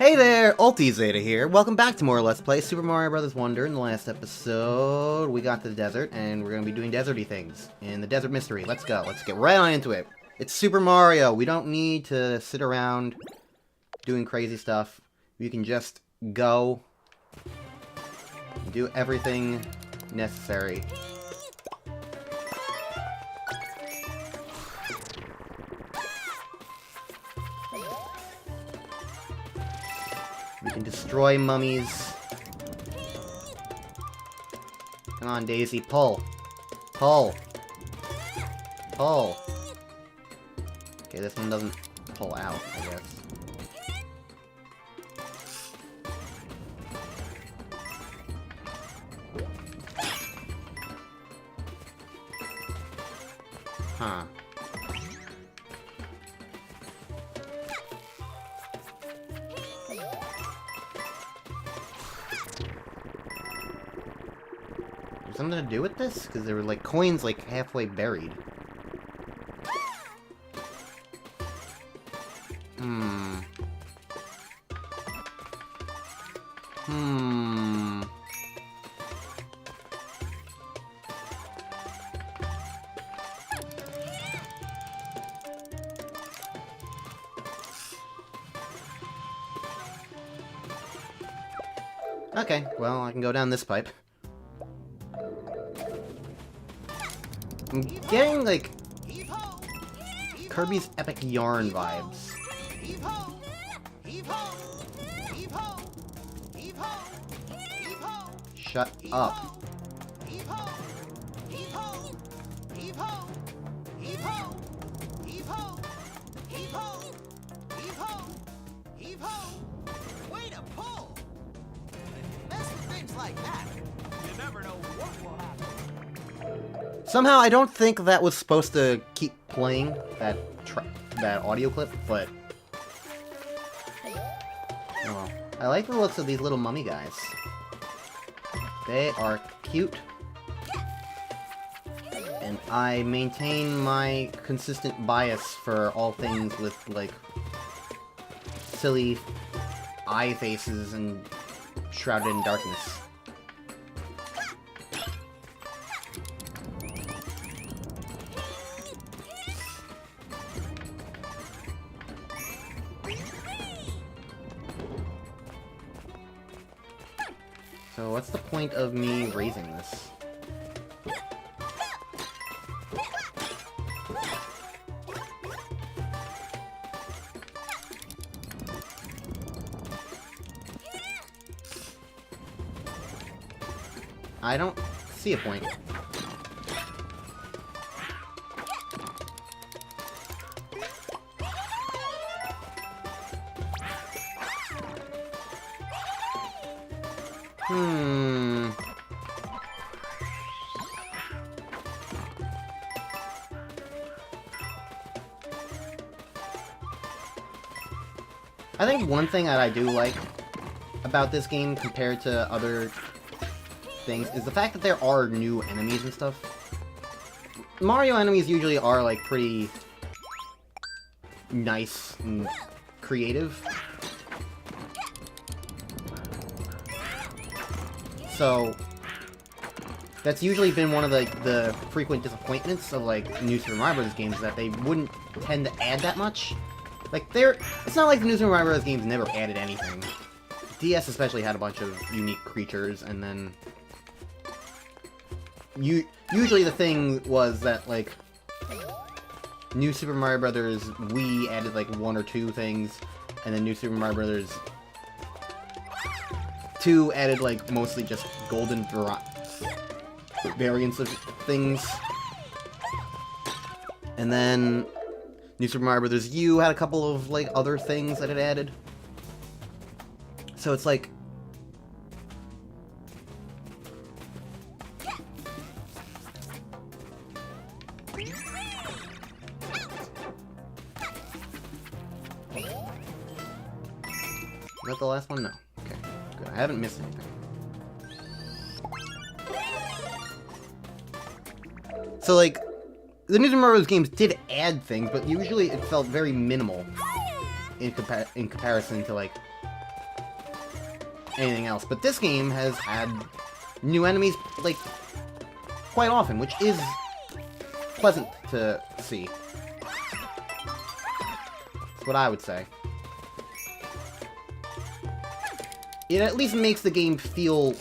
Hey there, UltiZeta here. Welcome back to more Let's Play Super Mario Bros. Wonder. In the last episode, we got to the desert, and we're going to be doing deserty things in the Desert Mystery. Let's go. Let's get right on into it. It's Super Mario. We don't need to sit around doing crazy stuff. We can just go and do everything necessary. We can destroy mummies. Come on, Daisy, pull. Pull. Pull. Okay, this one doesn't pull out, I guess. Huh. Something to do with this? Because there were like coins like halfway buried. Okay, well, I can go down this pipe. I'm getting, like, Kirby's Epic Yarn vibes. Shut up. Way to pull! Mess with things like that. You never know what will happen. Somehow, I don't think that was supposed to keep playing, that audio clip, but... Oh well. I like the looks of these little mummy guys. They are cute. And I maintain my consistent bias for all things with, like, silly eye faces and shrouded in darkness. So what's the point of me raising this? I don't see a point. I think one thing that I do like about this game compared to other things is the fact that there are new enemies and stuff. Mario enemies usually are, like, pretty nice and creative. So, that's usually been one of the frequent disappointments of, like, New Super Mario Bros. Games, that they wouldn't tend to add that much. Like, it's not like the New Super Mario Bros. Games never added anything. DS especially had a bunch of unique creatures, and then... Usually the thing was that, like, New Super Mario Bros. Wii added, like, one or two things, and then New Super Mario Bros. 2 added, like, mostly just golden variants of things. And then New Super Mario Bros. U had a couple of, like, other things that it added. So it's like... Is that the last one? No. Okay, good. I haven't missed anything. So, like, the New Super Mario Bros. Games did add things, but usually it felt very minimal in comparison to, like, anything else. But this game has had new enemies, like, quite often, which is pleasant to see. That's what I would say. It at least makes the game feel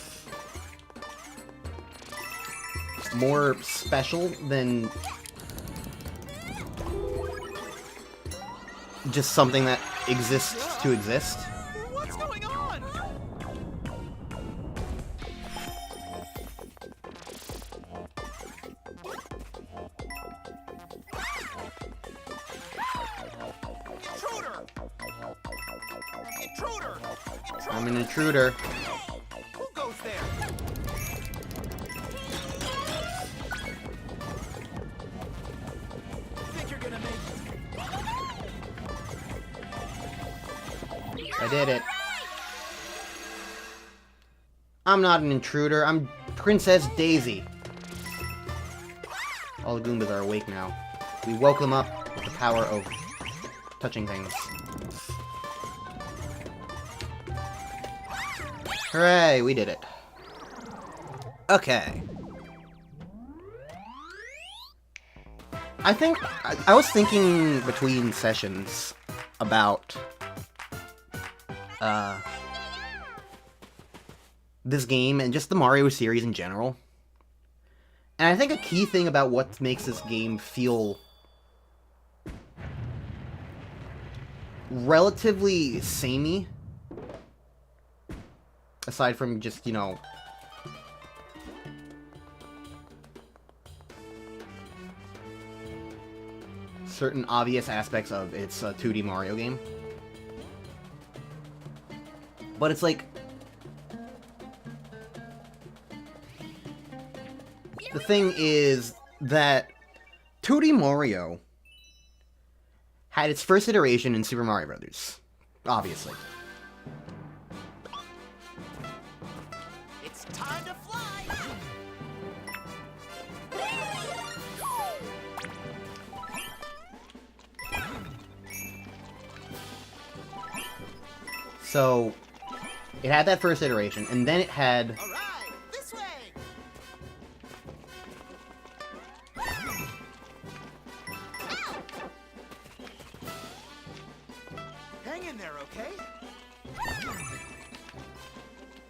more special than just something that exists to exist. What's going on? Intruder! Intruder! I'm an intruder. Who goes there? Think you're gonna make it? I did it. I'm not an intruder, I'm Princess Daisy. All the Goombas are awake now. We woke them up with the power of touching things. Hooray, we did it. Okay. I think, I was thinking between sessions about, this game and just the Mario series in general. And I think a key thing about what makes this game feel relatively samey, aside from just, you know, certain obvious aspects of its 2D Mario game. But it's like, the thing is that 2D Mario had its first iteration in Super Mario Bros., obviously. It's time to fly! So, it had that first iteration, and then it had All right, this way! Hang in there, okay?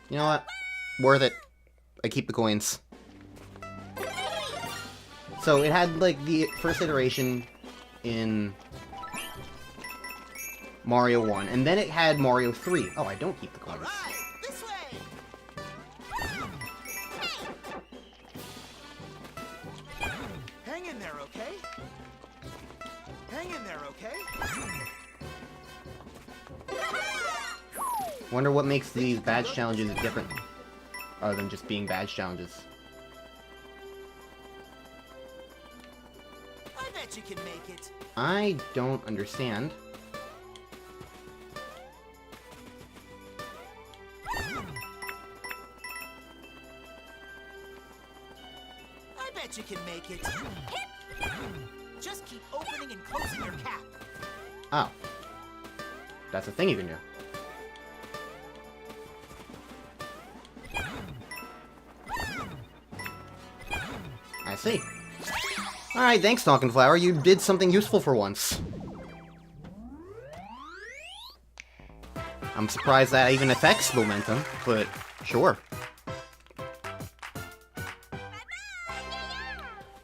You know what? Worth it. I keep the coins. So it had, like, the first iteration in Mario 1, and then it had Mario 3. Oh, I don't keep the All coins. right, this way! Hang in there, okay? Hang in there, okay? Wonder what makes these badge challenges different, other than just being badge challenges. I bet you can make it. I don't understand. I bet you can make it. Just keep opening and closing your cap. Oh. That's a thing you can do. I see. Alright, thanks, Tonkin Flower. You did something useful for once. I'm surprised that even affects momentum, but sure.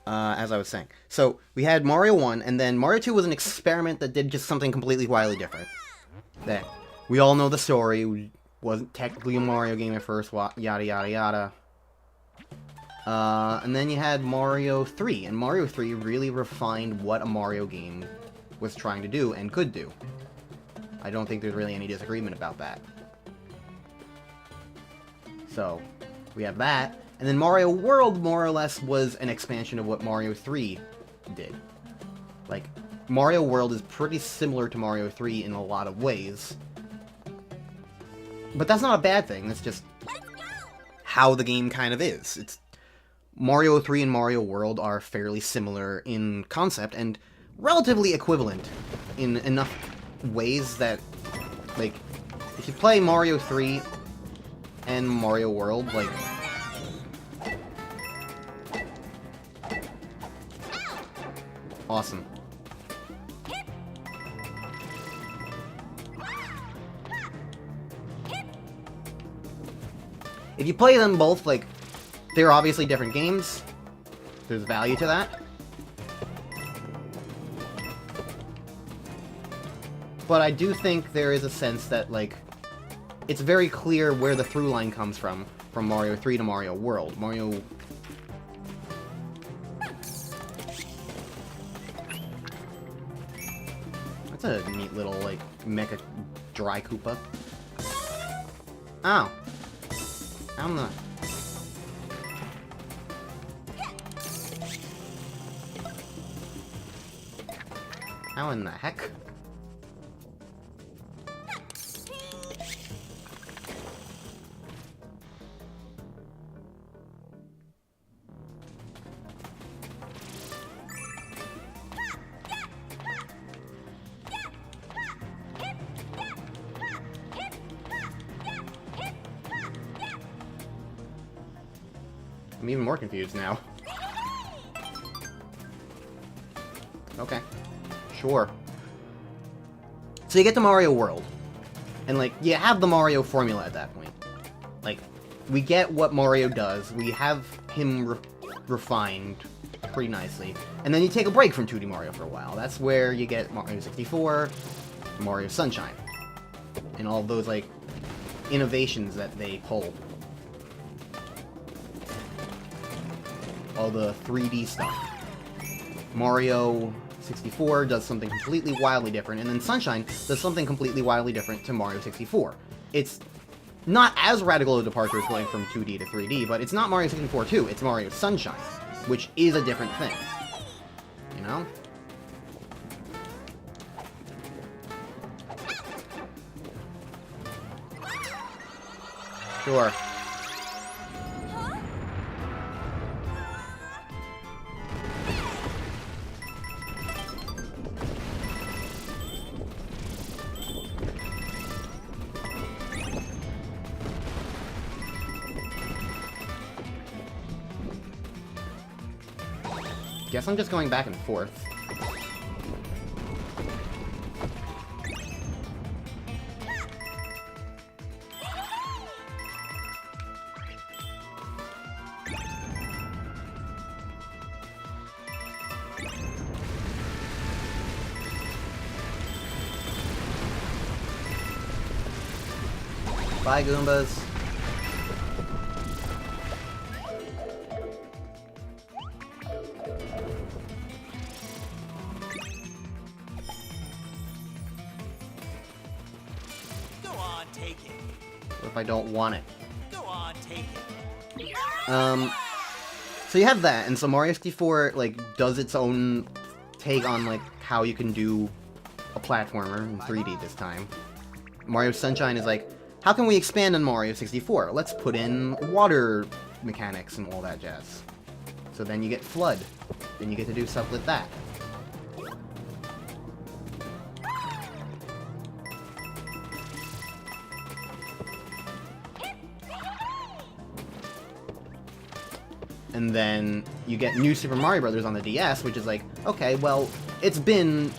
As I was saying. So, we had Mario 1, and then Mario 2 was an experiment that did just something completely wildly different. That, we all know the story, it wasn't technically a Mario game at first, yada yada yada. And then you had Mario 3, and Mario 3 really refined what a Mario game was trying to do and could do. I don't think there's really any disagreement about that. So, we have that. And then Mario World, more or less, was an expansion of what Mario 3 did. Like, Mario World is pretty similar to Mario 3 in a lot of ways. But that's not a bad thing, that's just how the game kind of is. It's Mario 3 and Mario World are fairly similar in concept, and relatively equivalent in enough ways that, like, if you play Mario 3 and Mario World, like... Awesome. If you play them both, like, they're obviously different games. There's value to that. But I do think there is a sense that, like, it's very clear where the through line comes from Mario 3 to Mario World. Mario... That's a neat little, like, mecha dry Koopa. Ow. I'm not... How in the heck? I'm even more confused now. Okay. Sure. So you get to Mario World. And, like, you have the Mario formula at that point. Like, we get what Mario does. We have him refined pretty nicely. And then you take a break from 2D Mario for a while. That's where you get Mario 64, Mario Sunshine. And all those, like, innovations that they pulled. All the 3D stuff. Mario 64 does something completely wildly different, and then Sunshine does something completely wildly different to Mario 64. It's not as radical a departure as going from 2D to 3D, but it's not Mario 64 2, it's Mario Sunshine, which is a different thing. You know? Sure. Guess I'm just going back and forth. Bye, Goombas. If I don't want it. Go on, take it. So you have that, and so Mario 64, like, does its own take on, like, how you can do a platformer in 3D this time. Mario Sunshine is like, how can we expand on Mario 64? Let's put in water mechanics and all that jazz. So then you get Flood. Then you get to do stuff with that. And then you get New Super Mario Bros. On the DS, which is like, okay, well, it's been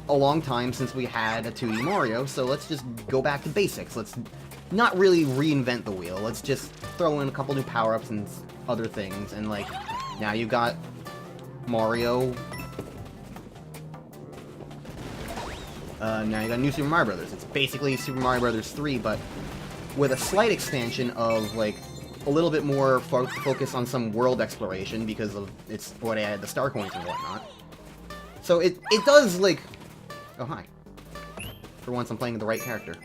a long time since we had a 2D Mario, so let's just go back to basics. Let's not really reinvent the wheel. Let's just throw in a couple new power-ups and other things, and, like, now you've got Mario... now you got New Super Mario Bros. It's basically Super Mario Bros. 3, but with a slight expansion of, like, a little bit more focus on some world exploration because of it's what I added the star coins and whatnot. So it does, like... Oh, hi. For once, I'm playing the right character.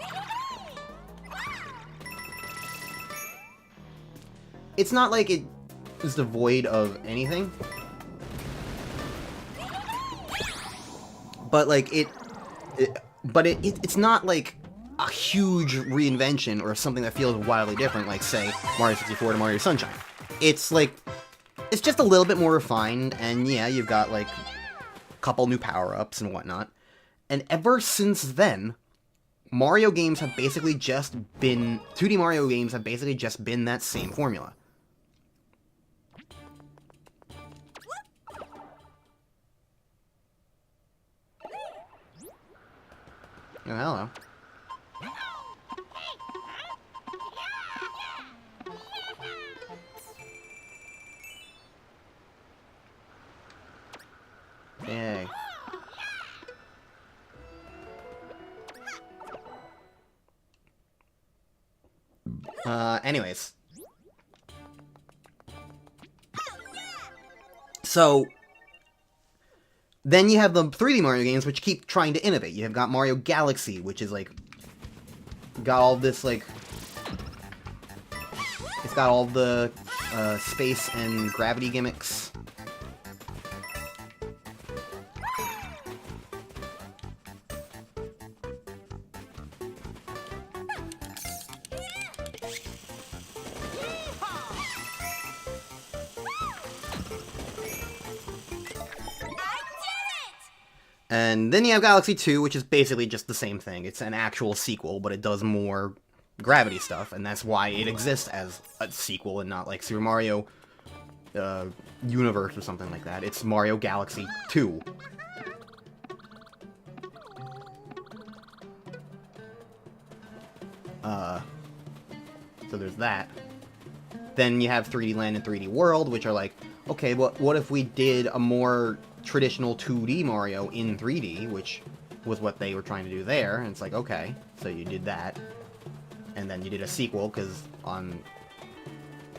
It's not like it is devoid of anything. But, like, it's not, like, a huge reinvention or something that feels wildly different, like, say, Mario 64 to Mario Sunshine. It's, like, it's just a little bit more refined, and yeah, you've got, like, a couple new power-ups and whatnot. And ever since then, Mario games have basically just been... 2D Mario games have basically just been that same formula. Oh, hello. Yay. Anyways. So, then you have the 3D Mario games, which keep trying to innovate. You have got Mario Galaxy, which is, like, got all this, like... It's got all the, space and gravity gimmicks. And then you have Galaxy 2, which is basically just the same thing. It's an actual sequel, but it does more gravity stuff, and that's why it exists as a sequel and not like Super Mario Universe or something like that. It's Mario Galaxy 2. So there's that. Then you have 3D Land and 3D World, which are like, okay, what if we did a more traditional 2D Mario in 3D, which was what they were trying to do there, and it's like, okay, so you did that, and then you did a sequel, because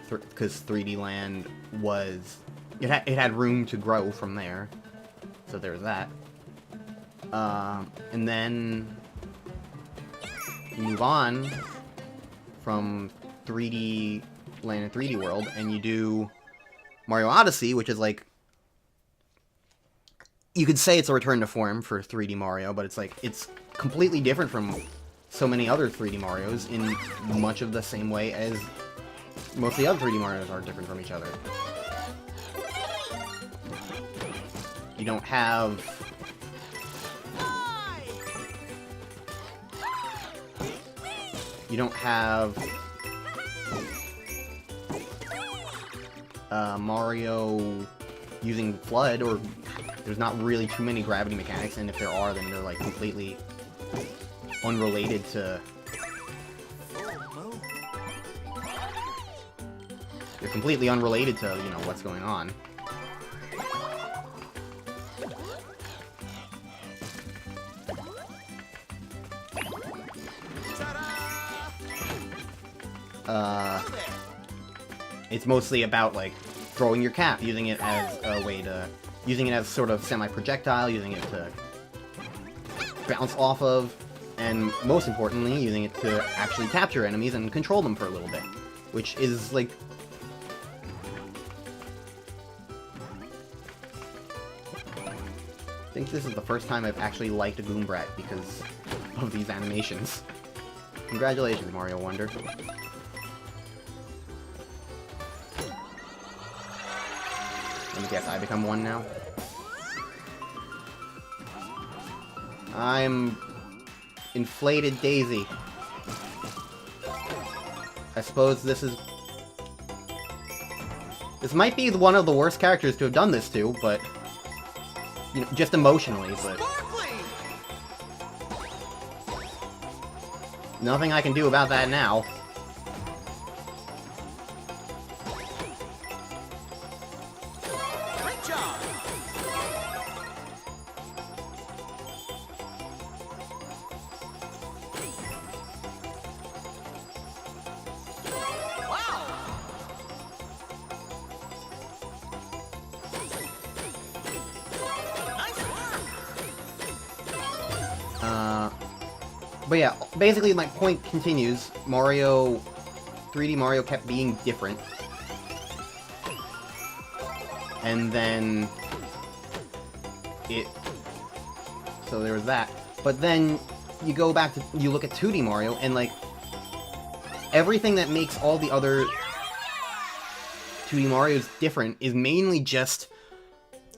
3D Land was, it had room to grow from there, so there's that, and then you move on from 3D Land and 3D World, and you do Mario Odyssey, which is like, you could say it's a return to form for 3D Mario, but it's like, it's completely different from so many other 3D Marios in much of the same way as most of the other 3D Marios are different from each other. You don't have... You don't have... Mario using FLUDD, or there's not really too many gravity mechanics, and if there are, then they're like completely unrelated to... They're completely unrelated to, you know, what's going on. It's mostly about, like, throwing your cap, using it as a way to... Using it as sort of semi-projectile, using it to bounce off of, and most importantly, using it to actually capture enemies and control them for a little bit. Which is, like... I think this is the first time I've actually liked a Goombrat because of these animations. Congratulations, Mario Wonder. Let me guess, I become one now? I'm... Inflated Daisy. I suppose this is... This might be one of the worst characters to have done this to, but... You know, just emotionally, but... Nothing I can do about that now. Great job. Wow. Nice work. But yeah, basically my point continues. 3D Mario kept being different. And then... So there was that. But then you go back to... You look at 2D Mario, and like... Everything that makes all the other 2D Marios different is mainly just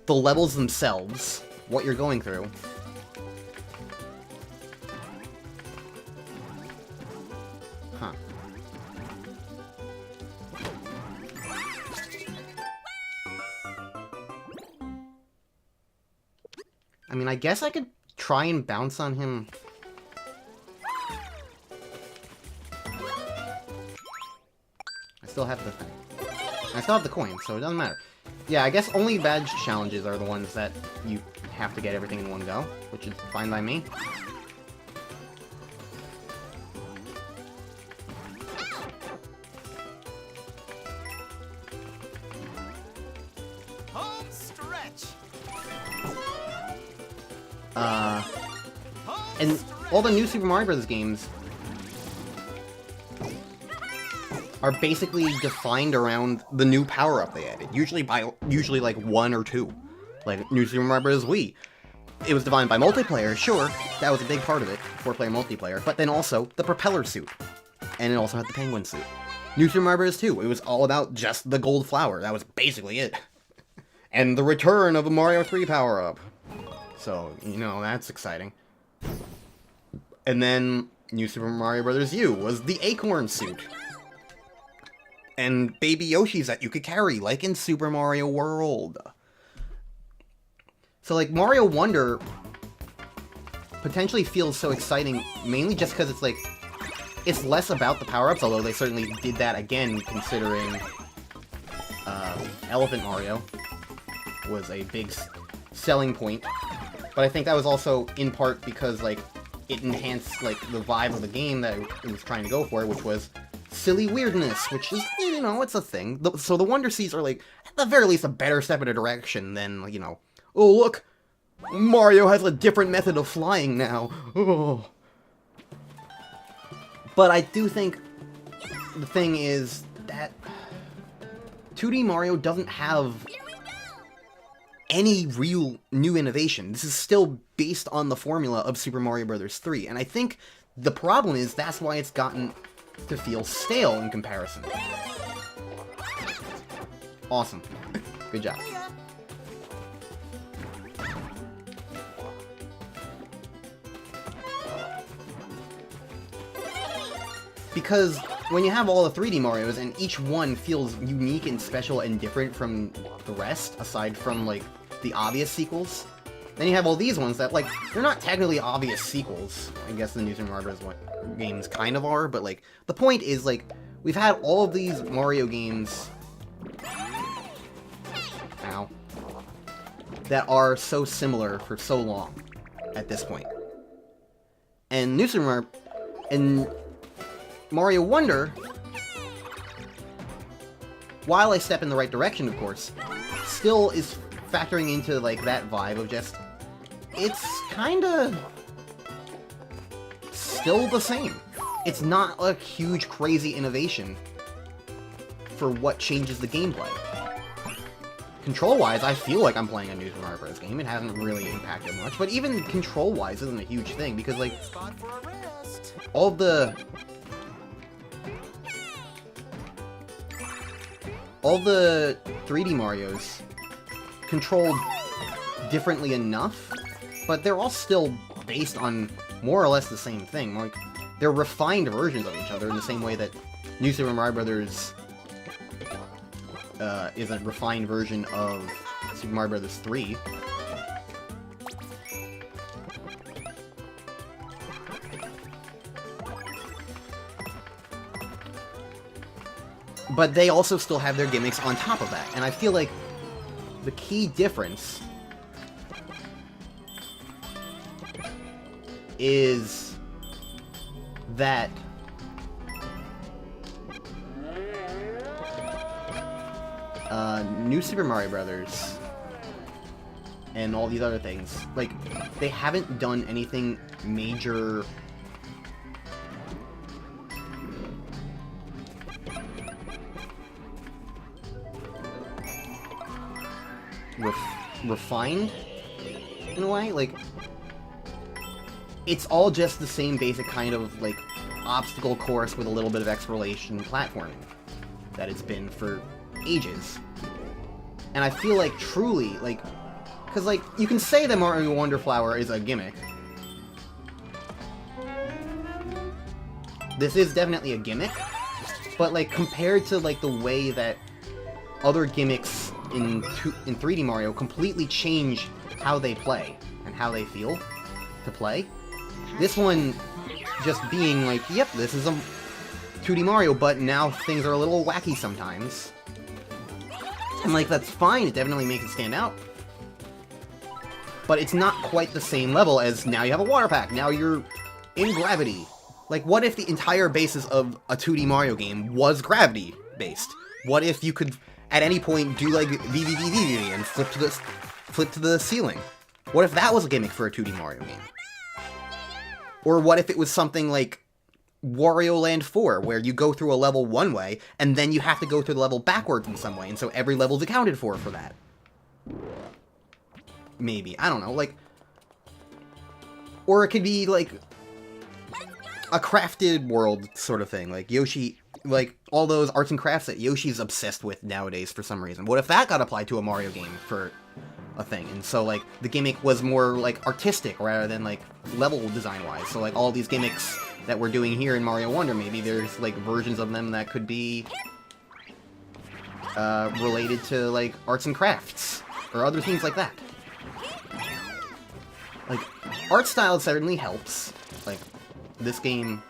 the levels themselves. What you're going through. Huh. I mean, I guess I could try and bounce on him. I still have the thing. I still have the coin, so it doesn't matter. Yeah, I guess only badge challenges are the ones that you have to get everything in one go, which is fine by me. Home stretch. And all the new Super Mario Bros. Games are basically defined around the new power-up they added. Usually like one or two. Like New Super Mario Bros. Wii. It was defined by multiplayer, sure, that was a big part of it, 4-player multiplayer, but then also the propeller suit. And it also had the penguin suit. New Super Mario Bros. 2, it was all about just the gold flower, that was basically it. And the return of a Mario 3 power-up. So, you know, that's exciting. And then New Super Mario Bros. U was the acorn suit. And baby Yoshis that you could carry, like in Super Mario World. So, like, Mario Wonder potentially feels so exciting, mainly just because it's, like, it's less about the power-ups, although they certainly did that again, considering Elephant Mario was a big selling point. But I think that was also in part because, like, it enhanced, like, the vibe of the game that it was trying to go for, which was silly weirdness, which is, you know, it's a thing. So the Wonder Seeds are, like, at the very least, a better step in a direction than, you know, oh, look! Mario has a different method of flying now. Oh. But I do think the thing is that 2D Mario doesn't have any real new innovation. This is still based on the formula of Super Mario Bros. 3, and I think the problem is that's why it's gotten to feel stale in comparison. Awesome. Good job. Because when you have all the 3D Marios, and each one feels unique and special and different from the rest, aside from, like, the obvious sequels, then you have all these ones that, like, they're not technically obvious sequels. I guess the New Super Mario Bros. Games kind of are, but, like, the point is, like, we've had all of these Mario games... Ow. That are so similar for so long at this point. And New Super Mario... And Mario Wonder, while a step in the right direction, of course, still is factoring into, like, that vibe of just, it's kinda still the same. It's not a huge, crazy innovation for what changes the gameplay. Control-wise, I feel like I'm playing a New Super Mario Bros. Game. It hasn't really impacted much, but even control-wise isn't a huge thing, because, like, all the 3D Marios controlled differently enough, but they're all still based on more or less the same thing. Like, they're refined versions of each other in the same way that New Super Mario Bros. Is a refined version of Super Mario Bros. 3. But they also still have their gimmicks on top of that. And I feel like the key difference is that New Super Mario Brothers and all these other things, like, they haven't done anything major refined, in a way. Like, it's all just the same basic kind of, like, obstacle course with a little bit of exploration platforming that it's been for ages. And I feel like, truly, like, because, like, you can say that Mario Wonder Flower is a gimmick, this is definitely a gimmick, but like compared to like the way that other gimmicks in 3D Mario completely change how they play and how they feel to play, this one just being like, yep, this is a 2D Mario, but now things are a little wacky sometimes. And like, that's fine, it definitely makes it stand out. But it's not quite the same level as now you have a water pack, now you're in gravity. Like, what if the entire basis of a 2D Mario game was gravity-based? What if you could, at any point, do like VVVVV and flip to the ceiling? What if that was a gimmick for a 2D Mario game? Or what if it was something like Wario Land 4, where you go through a level one way, and then you have to go through the level backwards in some way, and so every level's accounted for that. Maybe. I don't know, like... Or it could be, like, a crafted world sort of thing, like Yoshi... Like, all those arts and crafts that Yoshi's obsessed with nowadays for some reason. What if that got applied to a Mario game for a thing? And so, like, the gimmick was more, like, artistic rather than, like, level design-wise. So, like, all these gimmicks that we're doing here in Mario Wonder, maybe there's, like, versions of them that could be related to, like, arts and crafts, or other things like that. Like, art style certainly helps. Like, this game...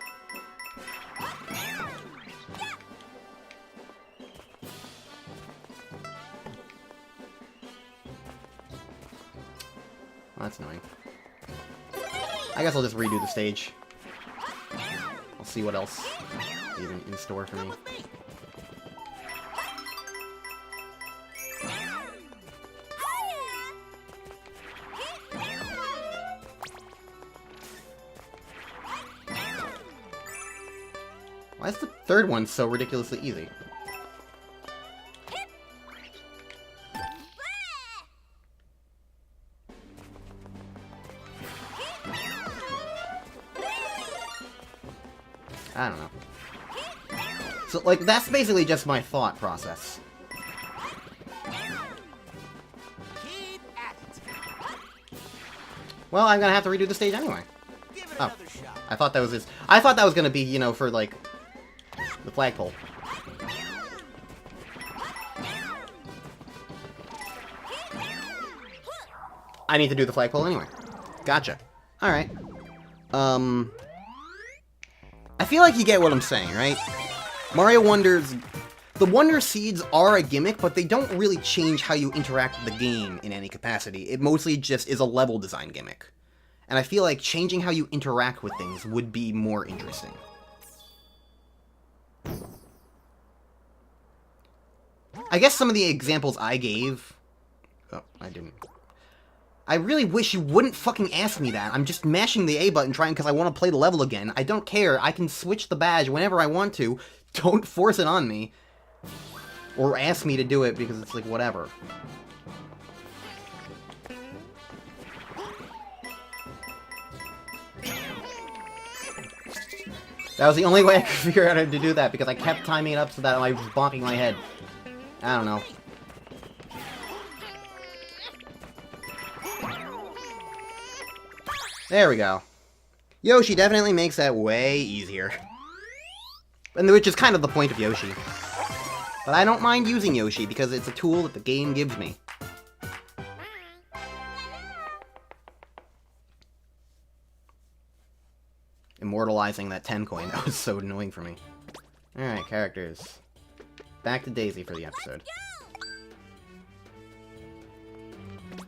Oh, that's annoying. I guess I'll just redo the stage. I'll see what else is in store for me. Why is the third one so ridiculously easy? I don't know. So, like, that's basically just my thought process. Keep at it. Well, I'm gonna have to redo the stage anyway. Give it Oh. another shot. I thought that was just... I thought that was gonna be, you know, for, like, the flagpole. I need to do the flagpole anyway. Gotcha. Alright. I feel like you get what I'm saying, right? Mario Wonders... The Wonder Seeds are a gimmick, but they don't really change how you interact with the game in any capacity. It mostly just is a level design gimmick. And I feel like changing how you interact with things would be more interesting. I guess some of the examples I gave... Oh, I didn't. I really wish you wouldn't fucking ask me that. I'm just mashing the A button trying because I want to play the level again. I don't care. I can switch the badge whenever I want to. Don't force it on me. Or ask me to do it because it's like, whatever. That was the only way I could figure out how to do that because I kept timing it up so that I was bonking my head. I don't know. There we go. Yoshi definitely makes that way easier. And which is kind of the point of Yoshi. But I don't mind using Yoshi because it's a tool that the game gives me. Immortalizing that 10 coin, that was so annoying for me. Alright, characters. Back to Daisy for the episode.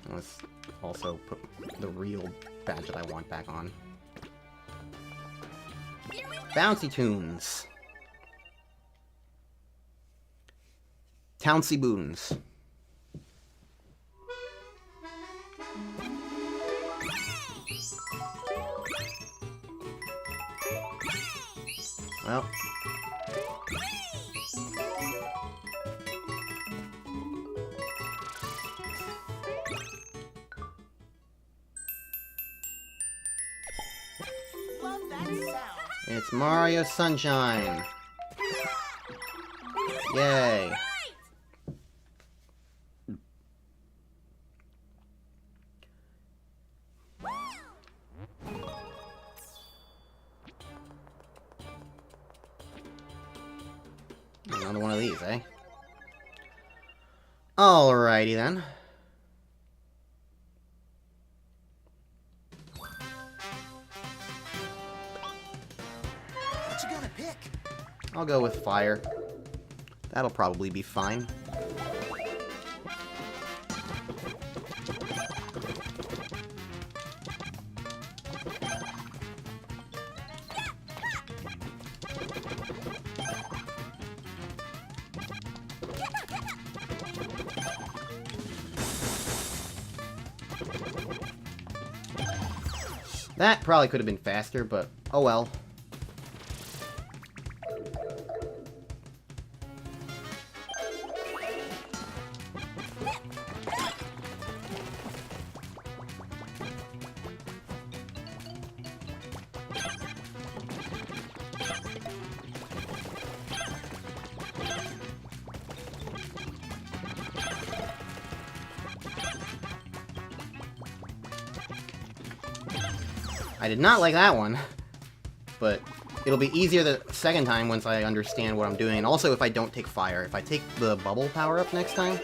Let's also put the real badge that I want back on. Bouncy Tunes. Touncy Boons. Well. Love that sound. It's Mario Sunshine. Yay. Another one of these, eh? Alrighty then. What you gonna pick? I'll go with fire. That'll probably be fine. That probably could have been faster, but oh well. I did not like that one, but it'll be easier the second time once I understand what I'm doing, and also if I don't take fire. If I take the bubble power up next time...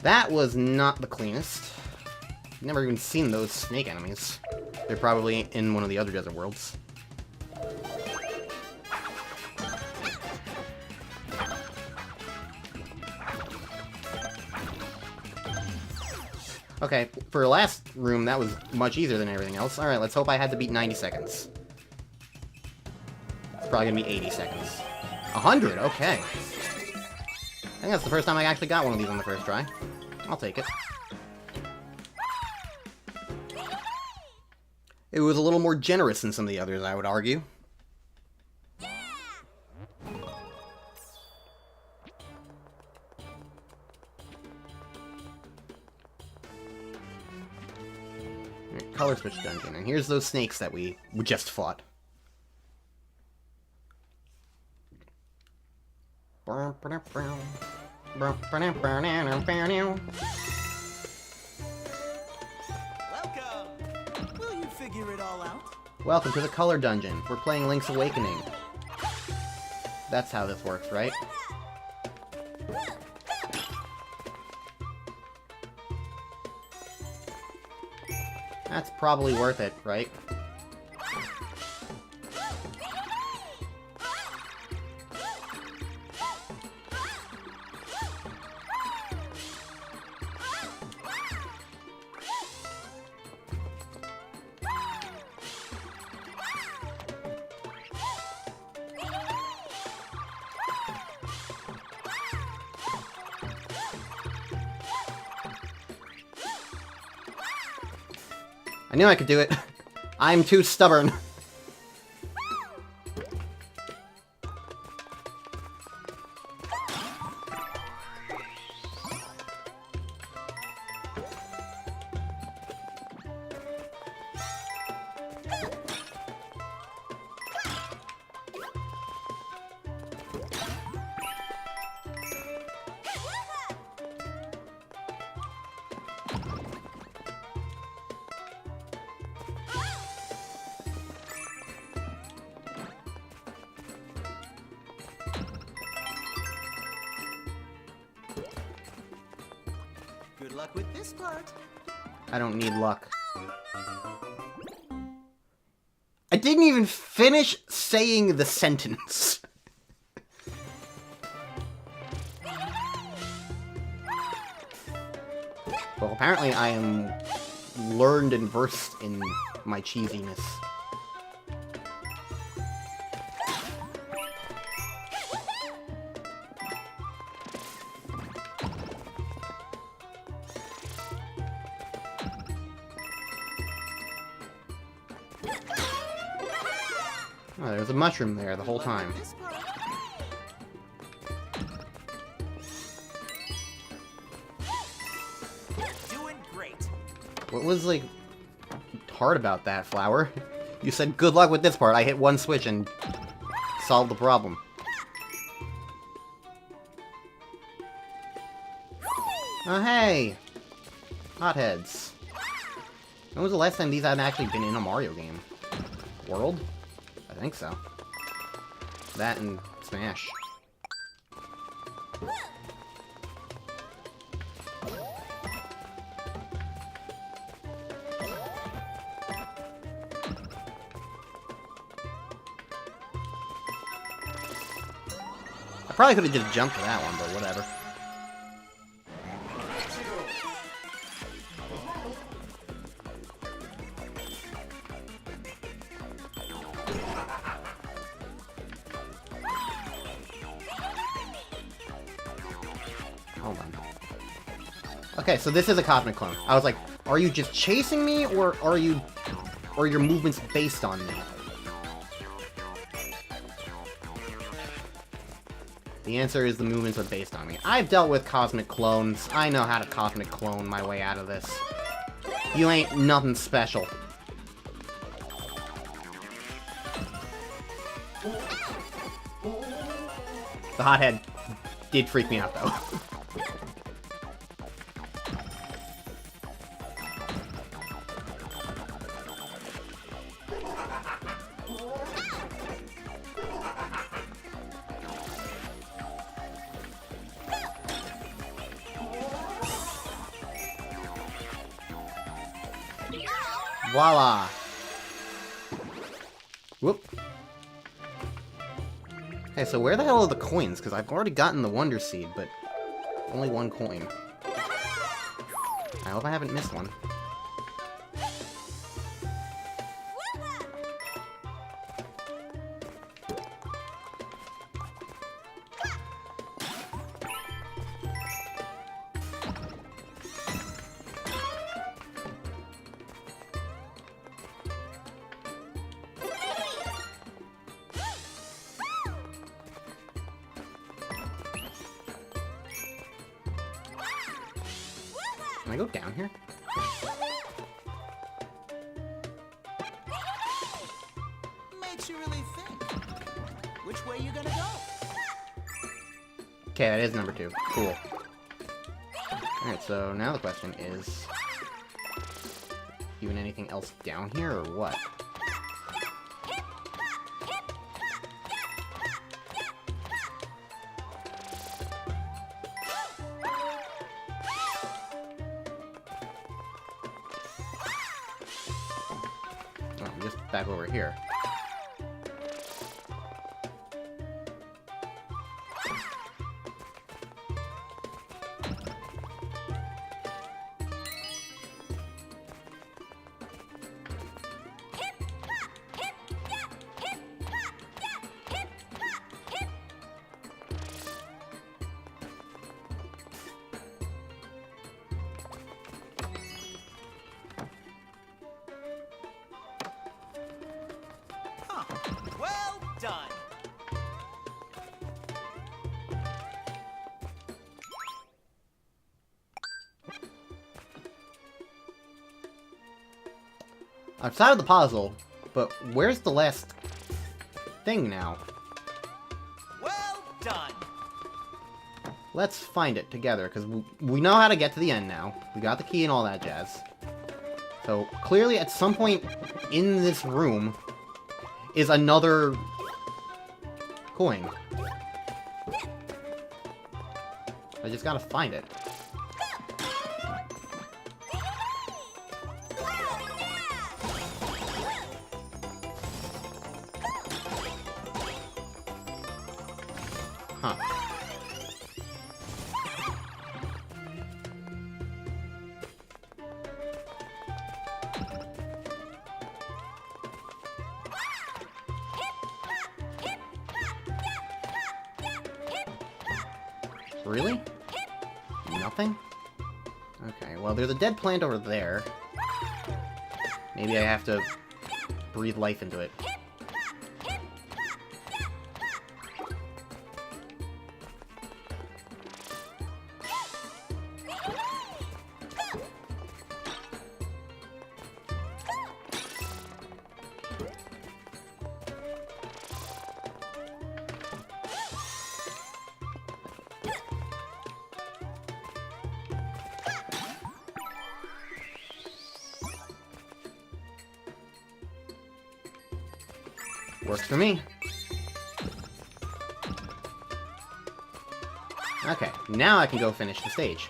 That was not the cleanest. Never even seen those snake enemies. They're probably in one of the other desert worlds. Okay, for last room, that was much easier than everything else. Alright, let's hope I had to beat 90 seconds. It's probably gonna be 80 seconds. 100, okay. I think that's the first time I actually got one of these on the first try. I'll take it. It was a little more generous than some of the others, I would argue. Color switch dungeon, and here's those snakes that we just fought. Welcome! Will you figure it all out? Welcome to the Color Dungeon. We're playing Link's Awakening. That's how this works, right? That's probably worth it, right? I knew I could do it. I'm too stubborn. Good luck with this part. I don't need luck. I didn't even finish saying the sentence. Well, apparently I am learned and versed in my cheesiness. Oh, there's a mushroom there the whole time. This part. What was, like, hard about that, Flower? You said, good luck with this part. I hit one switch and solved the problem. Oh, hey! Hotheads. When was the last time these had actually been in a Mario game? World? I think so. That and Smash. I probably could have just jumped to that one, but whatever. Hold on. Okay, so this is a Cosmic Clone. I was like, are you just chasing me, or are your movements based on me? The answer is the movements are based on me. I've dealt with Cosmic Clones. I know how to Cosmic Clone my way out of this. You ain't nothing special. The hothead did freak me out, though. Voila! Whoop. Okay, so where the hell are the coins? Because I've already gotten the Wonder Seed, but only one coin. I hope I haven't missed one. Can I go down here? Makes you really think. Which way you gonna go? Okay, that is number 2. Cool. Alright, so now the question is... even anything else down here, or what? Oh, I'm just back over here. Huh. Well done. I've solved the puzzle, but where's the last thing now? Well done. Let's find it together, because we know how to get to the end now. We got the key and all that jazz. So, clearly at some point in this room is another coin. I just gotta find it. Huh. Really? Nothing? Okay, well, there's a dead plant over there. Maybe I have to breathe life into it. Works for me. Okay, now I can go finish the stage.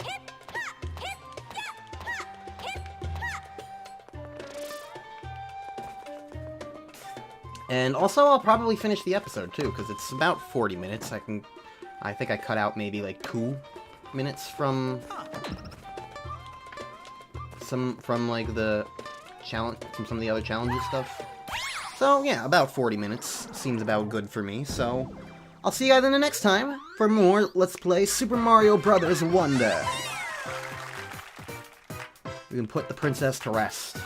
And also, I'll probably finish the episode, too, because it's about 40 minutes. I think I cut out maybe, like, 2 minutes from like, the challenge, from some of the other challenges stuff. So, yeah, about 40 minutes seems about good for me, so I'll see you guys in the next time for more Let's Play Super Mario Bros. Wonder. We can put the princess to rest.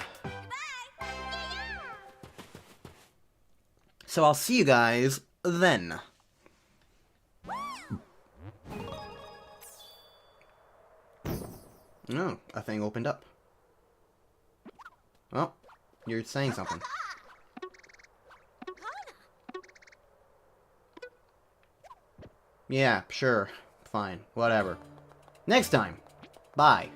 So I'll see you guys then. Oh, a thing opened up. Oh, you're saying something. Yeah, sure. Fine. Whatever. Next time. Bye.